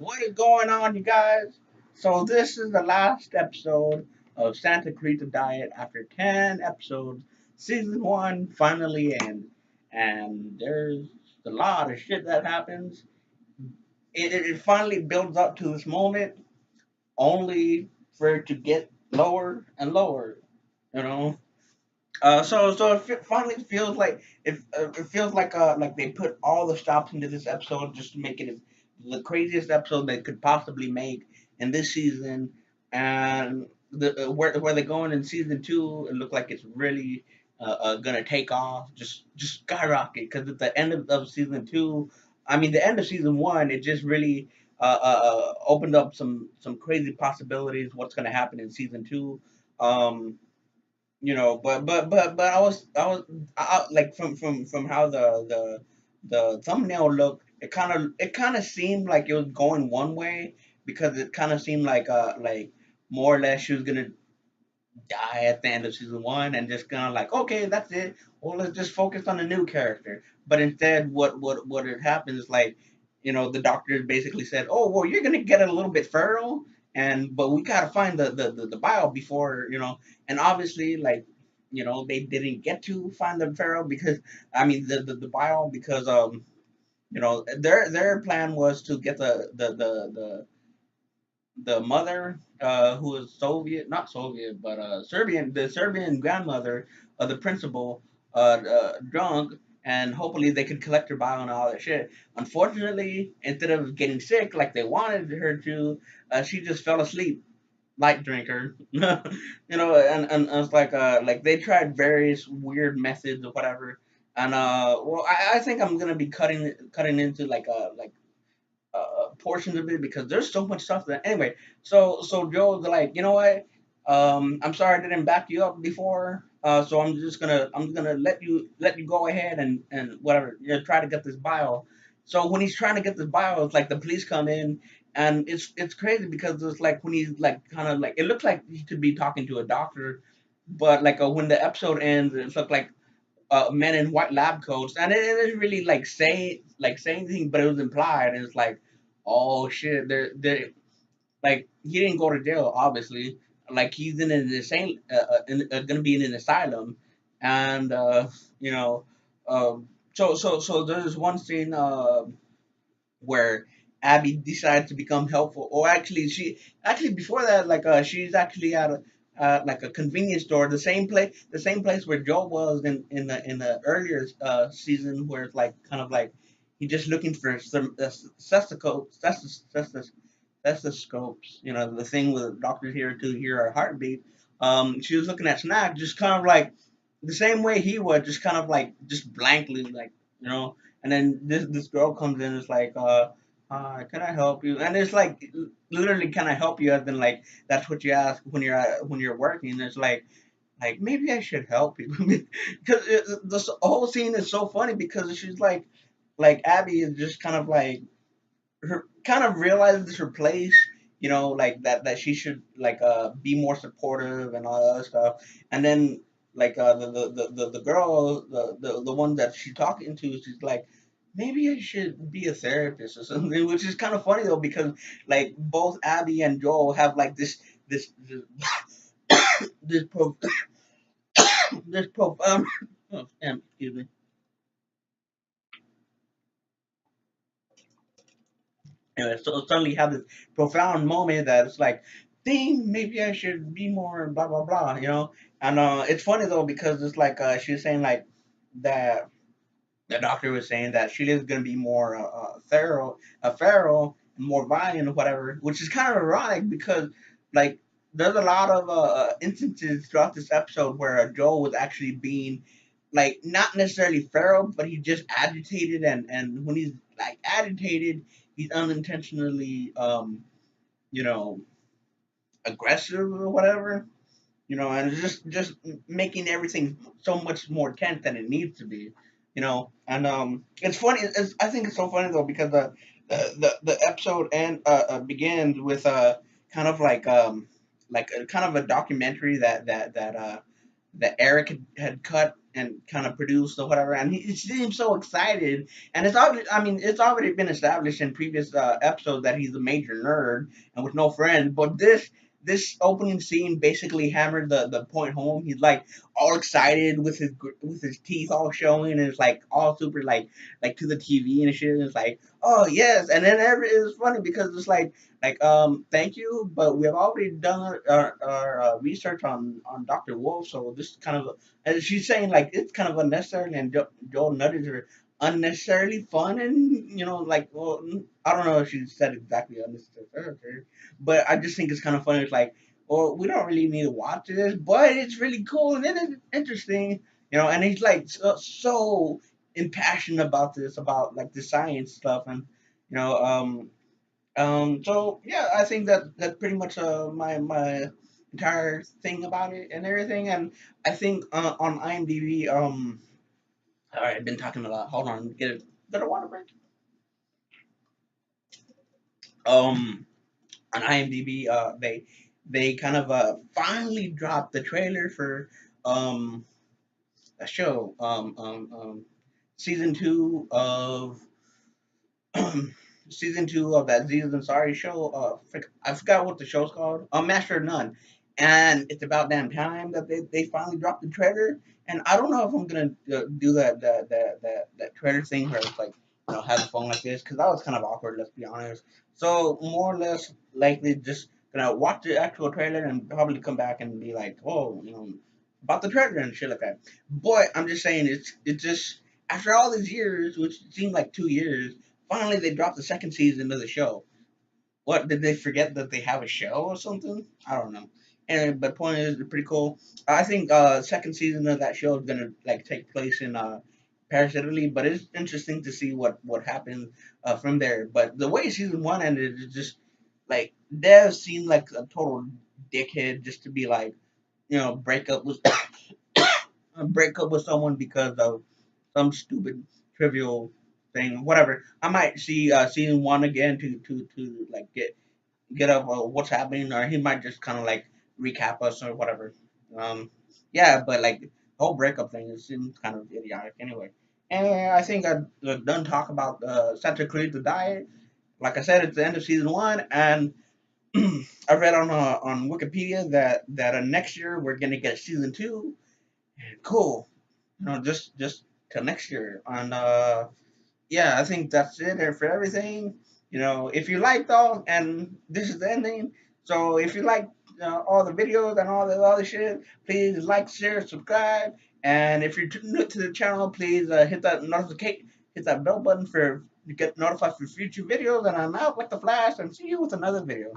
What is going on, you guys? So this is the last episode of Santa Clarita Diet after 10 episodes. Season 1 finally ends, and there's a lot of shit that happens. It finally builds up to this moment, only for it to get lower and lower, you know? So finally feels like it feels like they put all the stops into this episode just to make it the craziest episode they could possibly make in this season, and where they're going in season 2, it looked like it's really gonna take off, just skyrocket because at the end of season 2, I mean the end of season 1, it just really opened up some crazy possibilities what's gonna happen in season 2. Um, but I, like from how the thumbnail looked, it kind of seemed like it was going one way because it kind of seemed like more or less she was gonna die at the end of season 1 and just kind of like, okay, that's it, well, let's just focus on the new character. But instead what had happened is like, the doctor basically said, oh well, you're gonna get a little bit feral, and but we gotta find the bio before, and obviously, like, they didn't get to find the feral because, I mean, the bio, because their plan was to get the mother, who was Soviet, not Soviet, but Serbian, the Serbian grandmother of the principal, drunk, and hopefully they could collect her bio and all that shit. Unfortunately, instead of getting sick like they wanted her to, she just fell asleep. Light drinker, and it's like they tried various weird methods or whatever, and well, I think I'm gonna be cutting into portions of it because there's so much stuff that, anyway. So Joe's like, you know what? I'm sorry I didn't back you up before. So I'm just gonna let you go ahead and whatever. Try to get this bio. So when he's trying to get this bio, it's like the police come in, and it's crazy because it's like when he's like kind of like, it looks like he could be talking to a doctor, but like when the episode ends, it looked like men in white lab coats, and it didn't really like say anything, but it was implied, and it's like, oh shit, they're like, he didn't go to jail, obviously, like he's in an insane, gonna be in an asylum, and you know, so there's this one scene where Abby decides to become helpful, or actually actually before that, like she's actually at a like a convenience store, the same place where Joel was in the earlier season, where it's like kind of like he's just looking for some stethoscopes, the thing with doctors here to hear our heartbeat. She was looking at Snack, just kind of like the same way he would, just kind of like just blankly, like, and then this girl comes in, and is like, hi, can I help you? And it's like, literally, can I help you? As in, like, that's what you ask when you're working. It's like maybe I should help you because this whole scene is so funny because she's like Abby is just kind of like, her kind of realizes her place, like that she should like be more supportive and all that other stuff. And then like the girl, the one that she's talking to, she's like, maybe I should be a therapist or something, which is kind of funny though, because like both Abby and Joel have like this this pro this profound oh, damn, excuse me. Anyway, so suddenly have this profound moment that it's like, ding, maybe I should be more blah blah blah, And it's funny though because it's like she was saying like that the doctor was saying that she is gonna be more feral, and more violent or whatever, which is kind of ironic because like there's a lot of instances throughout this episode where Joel was actually being like not necessarily feral, but he's just agitated, and when he's like agitated, he's unintentionally you know aggressive or whatever, and it's just making everything so much more tense than it needs to be, and it's funny. I think it's so funny though because the episode begins with kind of like a kind of a documentary that Eric had cut and kind of produced or whatever, and he seems so excited. And it's obvious. I mean, it's already been established in previous episodes that he's a major nerd and with no friends. But this opening scene basically hammered the point home. He's like all excited with his teeth all showing, and it's like all super like to the TV and shit. And it's like, oh yes, and then it's funny because it's like thank you, but we have already done our research on Dr. Wolf, so this is kind of and she's saying like it's kind of unnecessary, and Joel nudges her unnecessarily fun, and like, well, I don't know if she said exactly unnecessary, but I just think it's kind of funny. It's like, well, we don't really need to watch this, but it's really cool and then it's interesting, and he's like so impassioned about this, about like the science stuff, and you know, so yeah, I think that that's pretty much my entire thing about it and everything, and I think on IMDb, all right, I've been talking a lot. Hold on, get a water break. On IMDb, they kind of finally dropped the trailer for um a show, season two of season two of that Aziz Ansari show. I forgot what the show's called. Master of None, and it's about damn time that they finally dropped the trailer. And I don't know if I'm gonna do that trailer thing where it's like have the phone like this because that was kind of awkward. Let's be honest. So more or less likely just gonna watch the actual trailer and probably come back and be like, oh, about the trailer and shit like that. But I'm just saying it's just after all these years, which seemed like 2 years. Finally, they dropped the second season of the show. What did they forget that they have a show or something? I don't know. Anyway, but point is, it's pretty cool. I think second season of that show is gonna like take place in Paris, Italy. But it's interesting to see what happens from there. But the way season one ended is just like Dev seemed like a total dickhead just to be like break up with break up with someone because of some stupid trivial thing, whatever. I might see season one again to like get up what's happening, or he might just kind of like recap us or whatever. Um, yeah, but like the whole breakup thing seems kind of idiotic anyway. And I think I'm done talk about Santa Clarita Diet. Like I said, it's the end of season one, and I read on Wikipedia that next year we're gonna get season two. Cool, just till next year. And yeah, I think that's it there for everything. If you liked all, and this is the ending. So if you like all the videos and all the other shit, please like, share, subscribe. And if you're new to the channel, please hit that notification, hit that bell button for to get notified for future videos. And I'm out like the flash, and see you with another video.